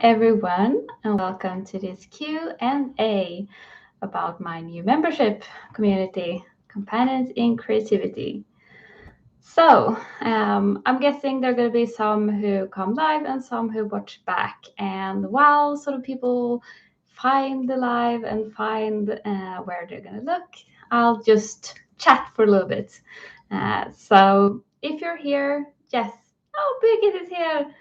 there, everyone, and welcome to this Q&A about my new membership community, Companions in Creativity. I'm guessing there are going to be some who come live and some who watch back. And while sort of people find the live and find where they're going to look, I'll just chat for a little bit. So if you're here, yes. Oh, Birgit is here.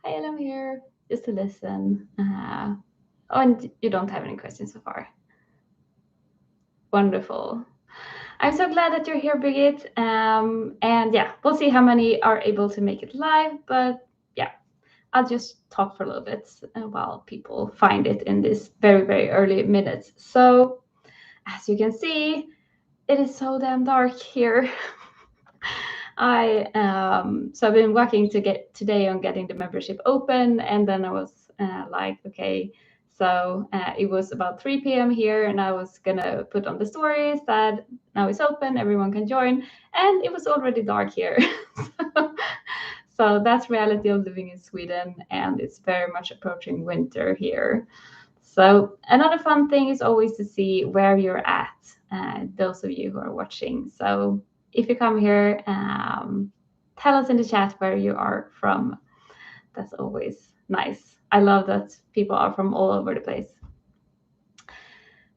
Hi, I'm here just to listen. And you don't have any questions so far. Wonderful. I'm so glad that you're here, Birgit. And yeah, we'll see how many are able to make it live. But yeah, I'll just talk for a little bit while people find it in this very, very early minutes. So as you can see, it is so damn dark here. I've been working to get today on getting the membership open, and then I was like, okay, so it was about 3 p.m. here, and I was gonna put on the stories that now it's open, everyone can join, and it was already dark here. So that's reality of living in Sweden, and it's very much approaching winter here. So another fun thing is always to see where you're at, those of you who are watching. So if you come here, tell us in the chat where you are from. That's always nice. I love that people are from all over the place.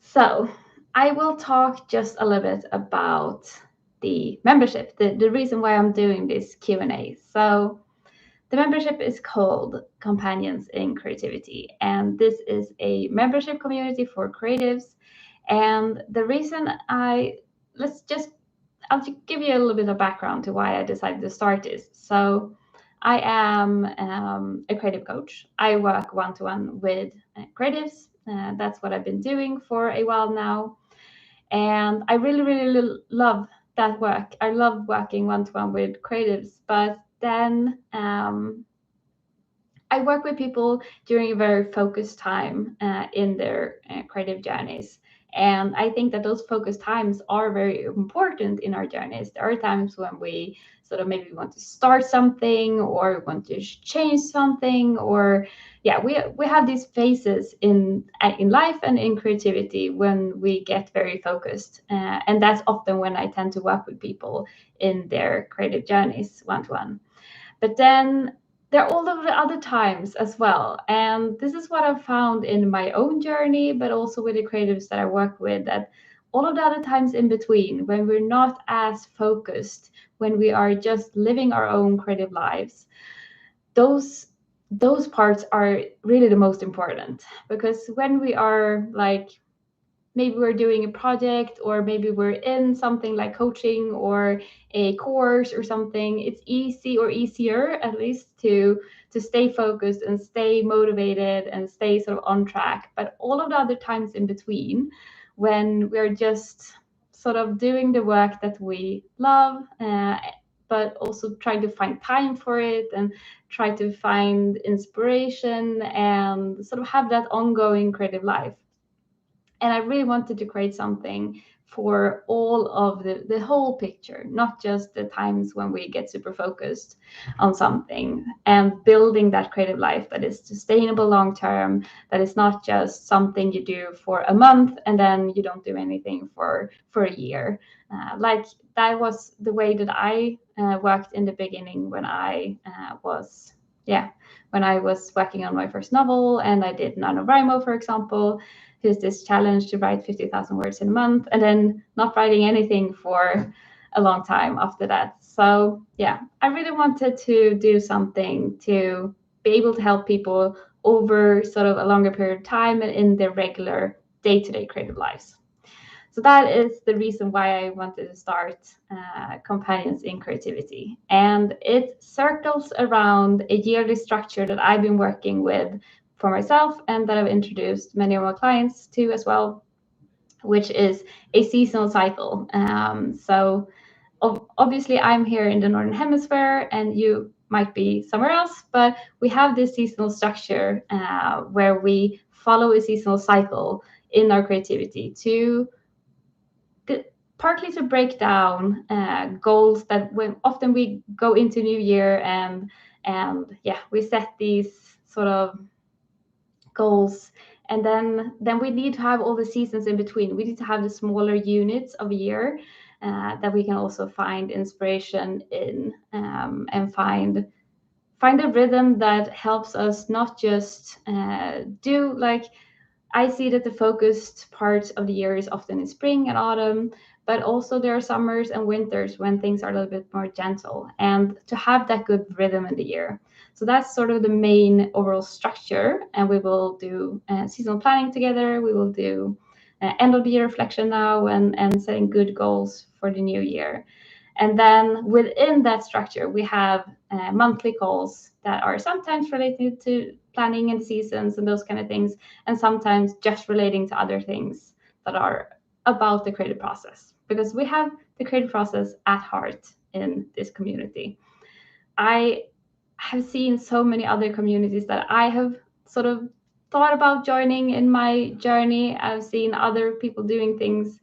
So I will talk just a little bit about the membership, the reason why I'm doing this Q&A. So the membership is called Companions in Creativity, and this is a membership community for creatives. And the reason I'll give you a little bit of background to why I decided to start this. So I am a creative coach. I work one-to-one with creatives. That's what I've been doing for a while now. And I really, really love that work. I love working one-to-one with creatives, but then I work with people during a very focused time in their creative journeys. And I think that those focused times are very important in our journeys. There are times when we sort of maybe want to start something or want to change something, or yeah, we have these phases in life and in creativity when we get very focused, and that's often when I tend to work with people in their creative journeys one to one. But then there are all of the other times as well. And this is what I've found in my own journey, but also with the creatives that I work with, that all of the other times in between, when we're not as focused, when we are just living our own creative lives, those parts are really the most important. Because when we are like, maybe we're doing a project, or maybe we're in something like coaching or a course or something, it's easy, or easier at least, to stay focused and stay motivated and stay sort of on track. But all of the other times in between, when we're just sort of doing the work that we love, but also trying to find time for it and try to find inspiration and sort of have that ongoing creative life. And I really wanted to create something for all of the whole picture, not just the times when we get super focused on something, and building that creative life that is sustainable long term, that is not just something you do for a month and then you don't do anything for a year. Like that was the way that I worked in the beginning when I was working on my first novel, and I did NaNoWriMo, for example, who's this challenge to write 50,000 words in a month, and then not writing anything for a long time after that. So yeah, I really wanted to do something to be able to help people over sort of a longer period of time and in their regular day-to-day creative lives. So that is the reason why I wanted to start Companions in Creativity. And it circles around a yearly structure that I've been working with for myself and that I've introduced many of my clients to as well, which is a seasonal cycle. So obviously I'm here in the Northern Hemisphere and you might be somewhere else, but we have this seasonal structure where we follow a seasonal cycle in our creativity to partly to break down goals that when often we go into new year and And yeah, we set these sort of goals, and then we need to have all the seasons in between. We need to have the smaller units of a year that we can also find inspiration in, and find a rhythm that helps us not just do like, I see that the focused parts of the year is often in spring and autumn, but also there are summers and winters when things are a little bit more gentle, and to have that good rhythm in the year. So that's sort of the main overall structure, and we will do seasonal planning together. We will do end of the year reflection now, and setting good goals for the new year. And then within that structure, we have monthly calls that are sometimes related to planning and seasons and those kind of things, and sometimes just relating to other things that are about the creative process, because we have the creative process at heart in this community. I have seen so many other communities that I have sort of thought about joining in my journey. I've seen other people doing things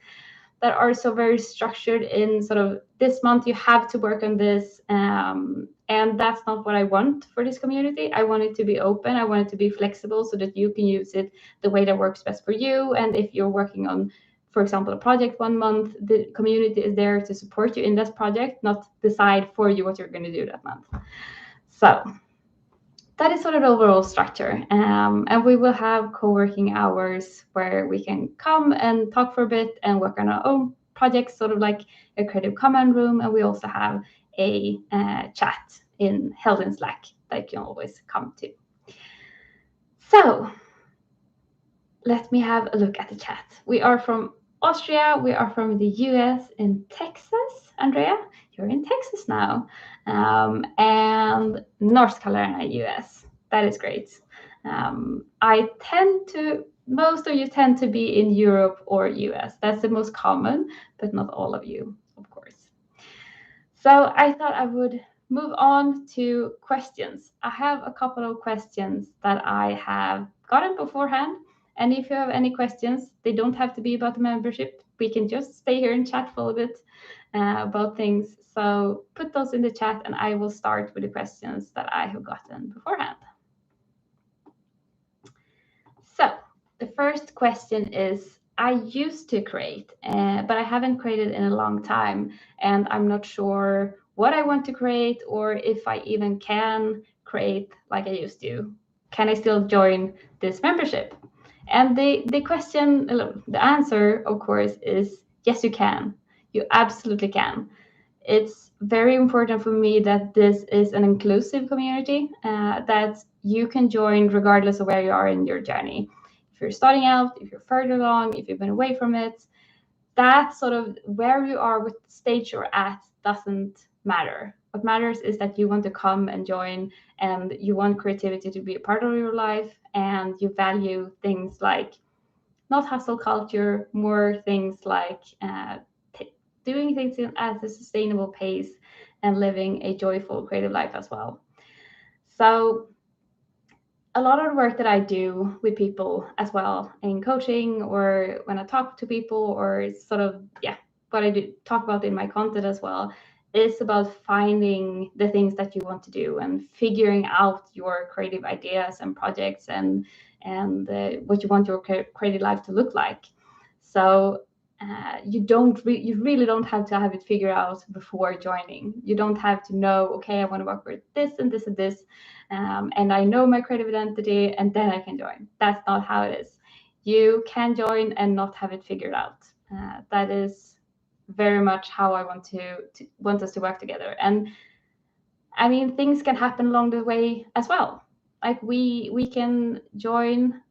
that are so very structured in sort of this month you have to work on this, and that's not what I want for this community. I want it to be open. I want it to be flexible so that you can use it the way that works best for you. And if you're working on, for example, a project one month, the community is there to support you in this project, not decide for you what you're going to do that month. So that is sort of the overall structure. And we will have co-working hours where we can come and talk for a bit and work on our own projects, sort of like a creative command room. And we also have a chat held in Slack that you can always come to. So let me have a look at the chat. We are from Austria. We are from the US, in Texas. Andrea, you're in Texas now, and North Carolina, US. That is great. Most of you tend to be in Europe or US. That's the most common, but not all of you, of course. So I thought I would move on to questions. I have a couple of questions that I have gotten beforehand. And if you have any questions, they don't have to be about the membership. We can just stay here and chat for a little bit about things. So put those in the chat, and I will start with the questions that I have gotten beforehand. So the first question is, I used to create, but I haven't created in a long time, and I'm not sure what I want to create or if I even can create like I used to. Can I still join this membership? And the question, the answer, of course, is yes, you can. You absolutely can. It's very important for me that this is an inclusive community, that you can join regardless of where you are in your journey. If you're starting out, if you're further along, if you've been away from it, that sort of where you are with the stage you're at doesn't matter. What matters is that you want to come and join, and you want creativity to be a part of your life, and you value things like not hustle culture, more things like doing things at a sustainable pace and living a joyful creative life as well. So a lot of the work that I do with people as well in coaching, or when I talk to people, or sort of, what I do talk about in my content as well, is about finding the things that you want to do and figuring out your creative ideas and projects and what you want your creative life to look like. So you really don't have to have it figured out before joining. You don't have to know, okay, I want to work with this and this and this, and I know my creative identity, and then I can join. That's not how it is. You can join and not have it figured out. That is very much how I want us to work together. And I mean, things can happen along the way as well. Like we can join,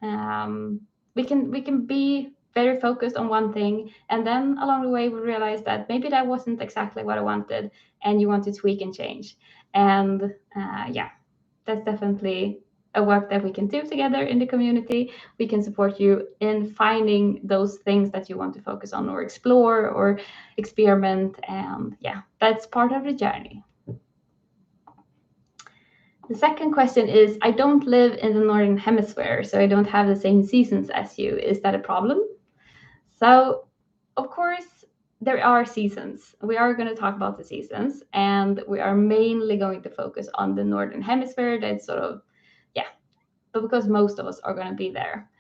we can be very focused on one thing, and then along the way we realize that maybe that wasn't exactly what I wanted, and you want to tweak and change. And that's definitely a work that we can do together in the community. We can support you in finding those things that you want to focus on or explore or experiment, and that's part of the journey. The second question is, I don't live in the Northern Hemisphere, so I don't have the same seasons as you. Is that a problem? So, of course, there are seasons. We are going to talk about the seasons, and we are mainly going to focus on the Northern Hemisphere. That's sort of, yeah, but because most of us are going to be there.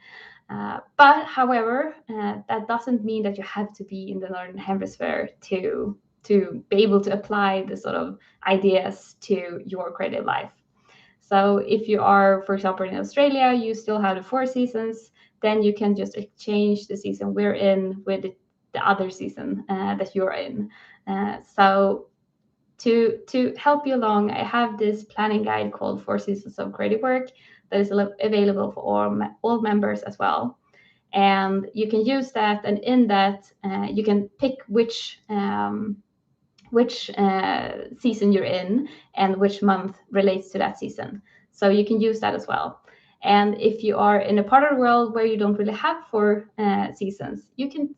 But however, that doesn't mean that you have to be in the Northern Hemisphere to be able to apply the sort of ideas to your creative life. So if you are, for example, in Australia, you still have the 4 seasons, then you can just exchange the season we're in with the other season that you're in. So to help you along, I have this planning guide called 4 Seasons of Creative Work that is available for all members as well. And you can use that, and in that you can pick which season you're in and which month relates to that season. So you can use that as well. And if you are in a part of the world where you don't really have 4 seasons, you can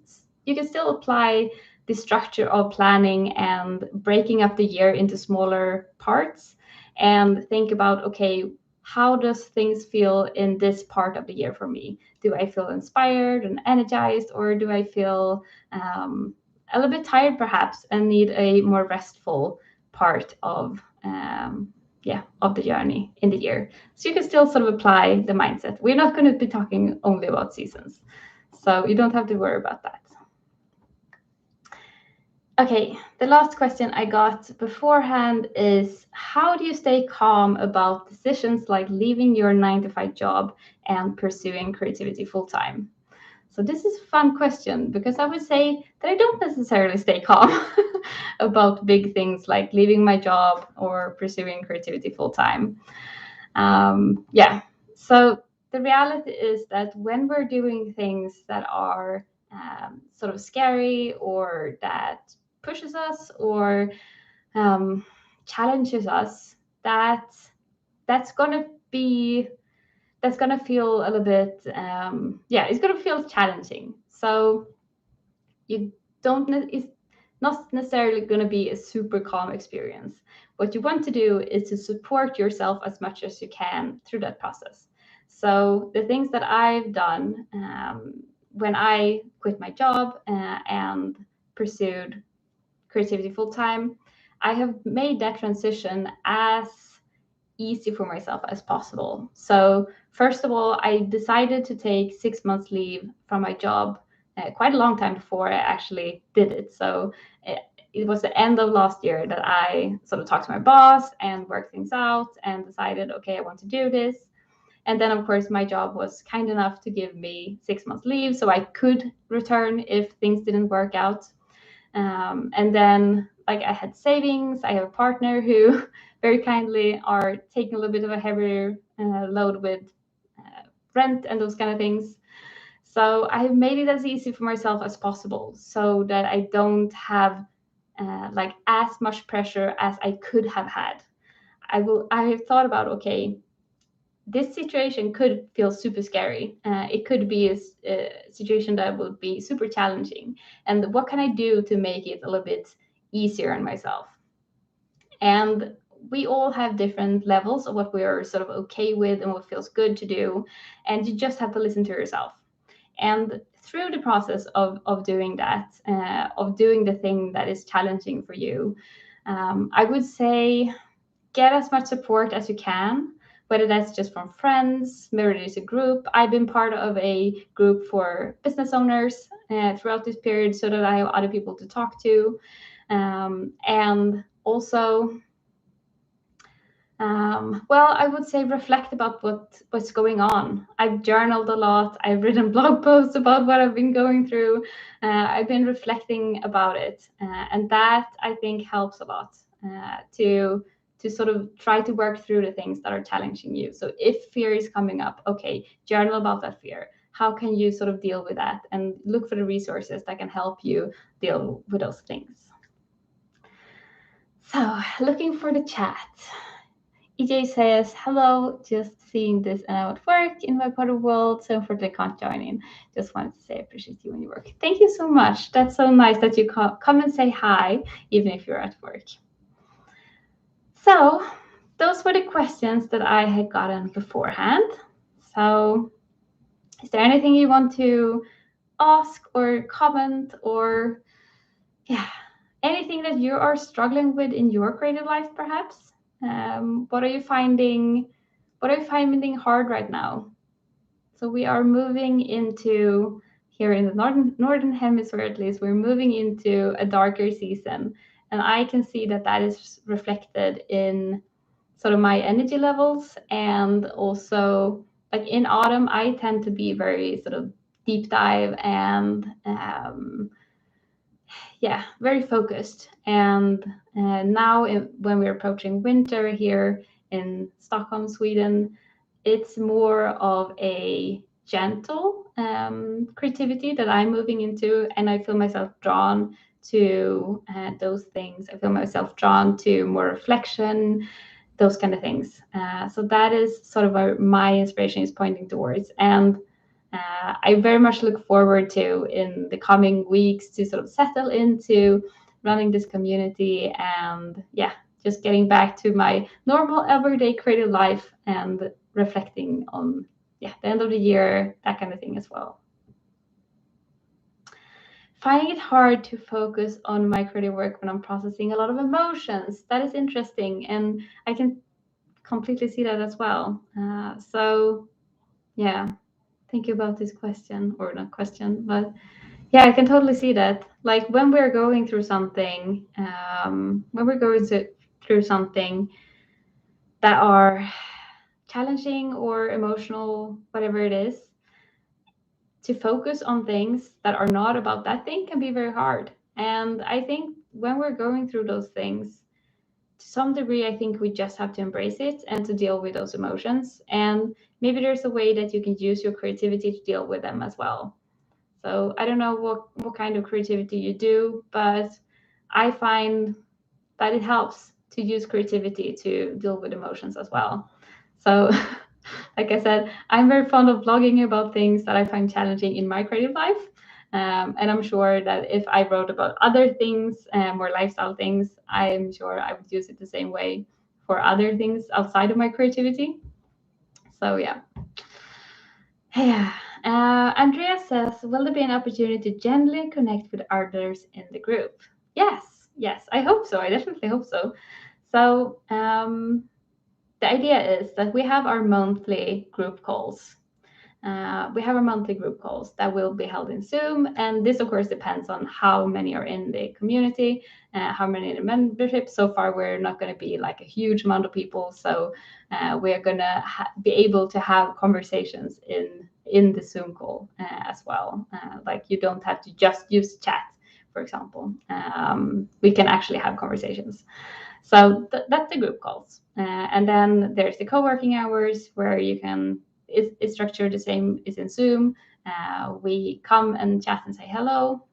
still apply the structure of planning and breaking up the year into smaller parts and think about, okay, how does things feel in this part of the year for me? Do I feel inspired and energized, or do I feel a little bit tired perhaps and need a more restful part of the journey in the year? So you can still sort of apply the mindset. We're not going to be talking only about seasons, so you don't have to worry about that. Okay, the last question I got beforehand is, how do you stay calm about decisions like leaving your 9-to-5 job and pursuing creativity full-time? So this is a fun question, because I would say that I don't necessarily stay calm about big things like leaving my job or pursuing creativity full-time. So the reality is that when we're doing things that are sort of scary, or that pushes us, or challenges us, that's gonna feel a little bit it's gonna feel challenging. So it's not necessarily gonna be a super calm experience. What you want to do is to support yourself as much as you can through that process. So the things that I've done when I quit my job and pursued creativity full time, I have made that transition as easy for myself as possible. So first of all, I decided to take 6 months leave from my job quite a long time before I actually did it. So it was the end of last year that I sort of talked to my boss and worked things out and decided, okay, I want to do this. And then, of course, my job was kind enough to give me 6 months leave so I could return if things didn't work out. And then, like, I had savings. I have a partner who very kindly are taking a little bit of a heavier load with rent and those kind of things. So I have made it as easy for myself as possible so that I don't have like as much pressure as I could have had. I have thought about, okay, this situation could feel super scary. It could be a situation that would be super challenging. And what can I do to make it a little bit easier on myself? And we all have different levels of what we are sort of okay with and what feels good to do. And you just have to listen to yourself. And through the process of doing that, of doing the thing that is challenging for you, I would say get as much support as you can, whether that's just from friends, maybe there's a group. I've been part of a group for business owners throughout this period so that I have other people to talk to. And also, I would say reflect about what's going on. I've journaled a lot. I've written blog posts about what I've been going through. I've been reflecting about it. And that, I think, helps a lot to sort of try to work through the things that are challenging you. So if fear is coming up, okay, journal about that fear. How can you sort of deal with that? And look for the resources that can help you deal with those things. So looking for the chat. EJ says, hello, just seeing this and I'm at work in my part of the world, so unfortunately I can't join in. Just wanted to say I appreciate you and your work. Thank you so much. That's so nice that you come and say hi, even if you're at work. So those were the questions that I had gotten beforehand. So is there anything you want to ask or comment or Yeah. Anything that you are struggling with in your creative life, perhaps? What are you finding? What are you finding hard right now? So we are moving into, here in the northern hemisphere at least, we're moving into a darker season, and I can see that that is reflected in sort of my energy levels, and also like in autumn I tend to be very sort of deep dive and yeah, very focused. And now when we're approaching winter here in Stockholm, Sweden, it's more of a gentle creativity that I'm moving into, and I feel myself drawn to those things. I feel myself drawn to more reflection, those kind of things. So that is sort of where my inspiration is pointing towards. And I very much look forward to in the coming weeks to sort of settle into running this community and yeah, just getting back to my normal everyday creative life and reflecting on yeah, the end of the year, that kind of thing as well. Finding it hard to focus on my creative work when I'm processing a lot of emotions. That is interesting, and I can completely see that as well. So yeah, think about this question, or not question, but yeah, I can totally see that. Like when we're going through something, through something that are challenging or emotional, whatever it is, to focus on things that are not about that thing can be very hard. And I think when we're going through those things, to some degree, I think we just have to embrace it and to deal with those emotions. And maybe there's a way that you can use your creativity to deal with them as well. So I don't know what kind of creativity you do, but I find that it helps to use creativity to deal with emotions as well. So, like I said, I'm very fond of blogging about things that I find challenging in my creative life. And I'm sure that if I wrote about other things, more lifestyle things, I'm sure I would use it the same way for other things outside of my creativity. So, yeah. Yeah. Andrea says, will there be an opportunity to gently connect with others in the group? Yes, yes, I hope so. I definitely hope so. So the idea is that we have our monthly group calls. That will be held in Zoom, and this, of course, depends on how many are in the community, how many in the membership. So far, we're not going to be like a huge amount of people, so we're going to be able to have conversations in the Zoom call as well. Like you don't have to just use chat, for example. We can actually have conversations. So that's the group calls. And then there's the co-working hours where you can, it's structured the same as in Zoom. We come and chat and say hello.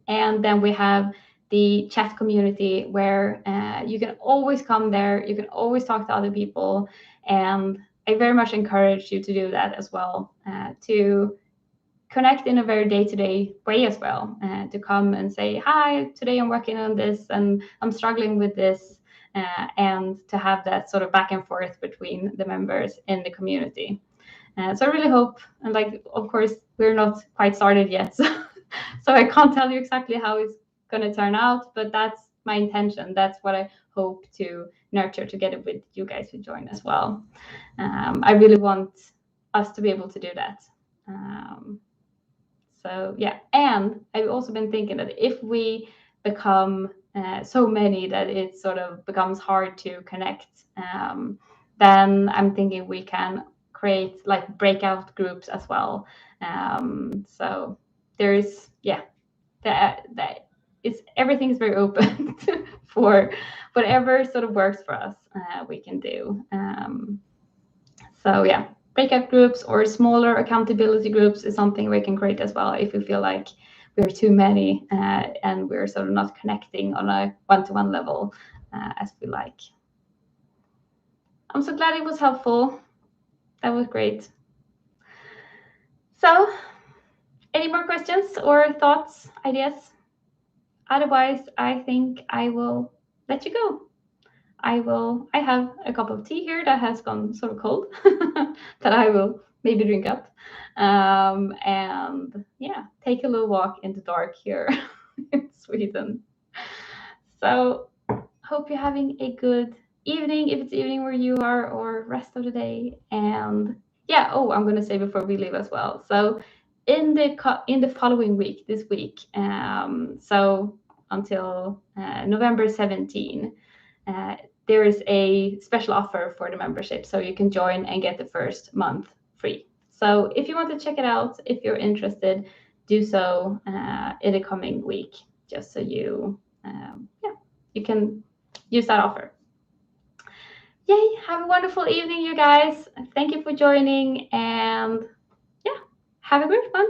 And then we have the chat community where you can always come there. You can always talk to other people. And I very much encourage you to do that as well, to connect in a very day-to-day way as well, to come and say, hi, today I'm working on this and I'm struggling with this, and to have that sort of back and forth between the members in the community. So I really hope, and like, of course, we're not quite started yet, so, so I can't tell you exactly how it's going to turn out, but that's my intention. That's what I hope to nurture together with you guys who join as well. I really want us to be able to do that. So yeah, and I've also been thinking that if we become so many that it sort of becomes hard to connect, then I'm thinking we can create like breakout groups as well. So there's yeah, that it's everything's very open for whatever sort of works for us. We can do. So yeah, breakout groups or smaller accountability groups is something we can create as well if we feel like we're too many and we're sort of not connecting on a one-to-one level as we like. I'm so glad it was helpful. That was great. So, any more questions or thoughts, ideas? Otherwise, I think I will let you go. I have a cup of tea here that has gone sort of cold that I will maybe drink up. And yeah, take a little walk in the dark here. in Sweden. So hope you're having a good evening, if it's evening where you are, or rest of the day. And yeah, oh, I'm gonna say before we leave as well. So in the following week, this week, so until November 17, uh, there is a special offer for the membership, so you can join and get the first month free. So if you want to check it out, if you're interested, do so in the coming week, just so you you can use that offer. Yay! Have a wonderful evening, you guys. Thank you for joining, and yeah, have a great one.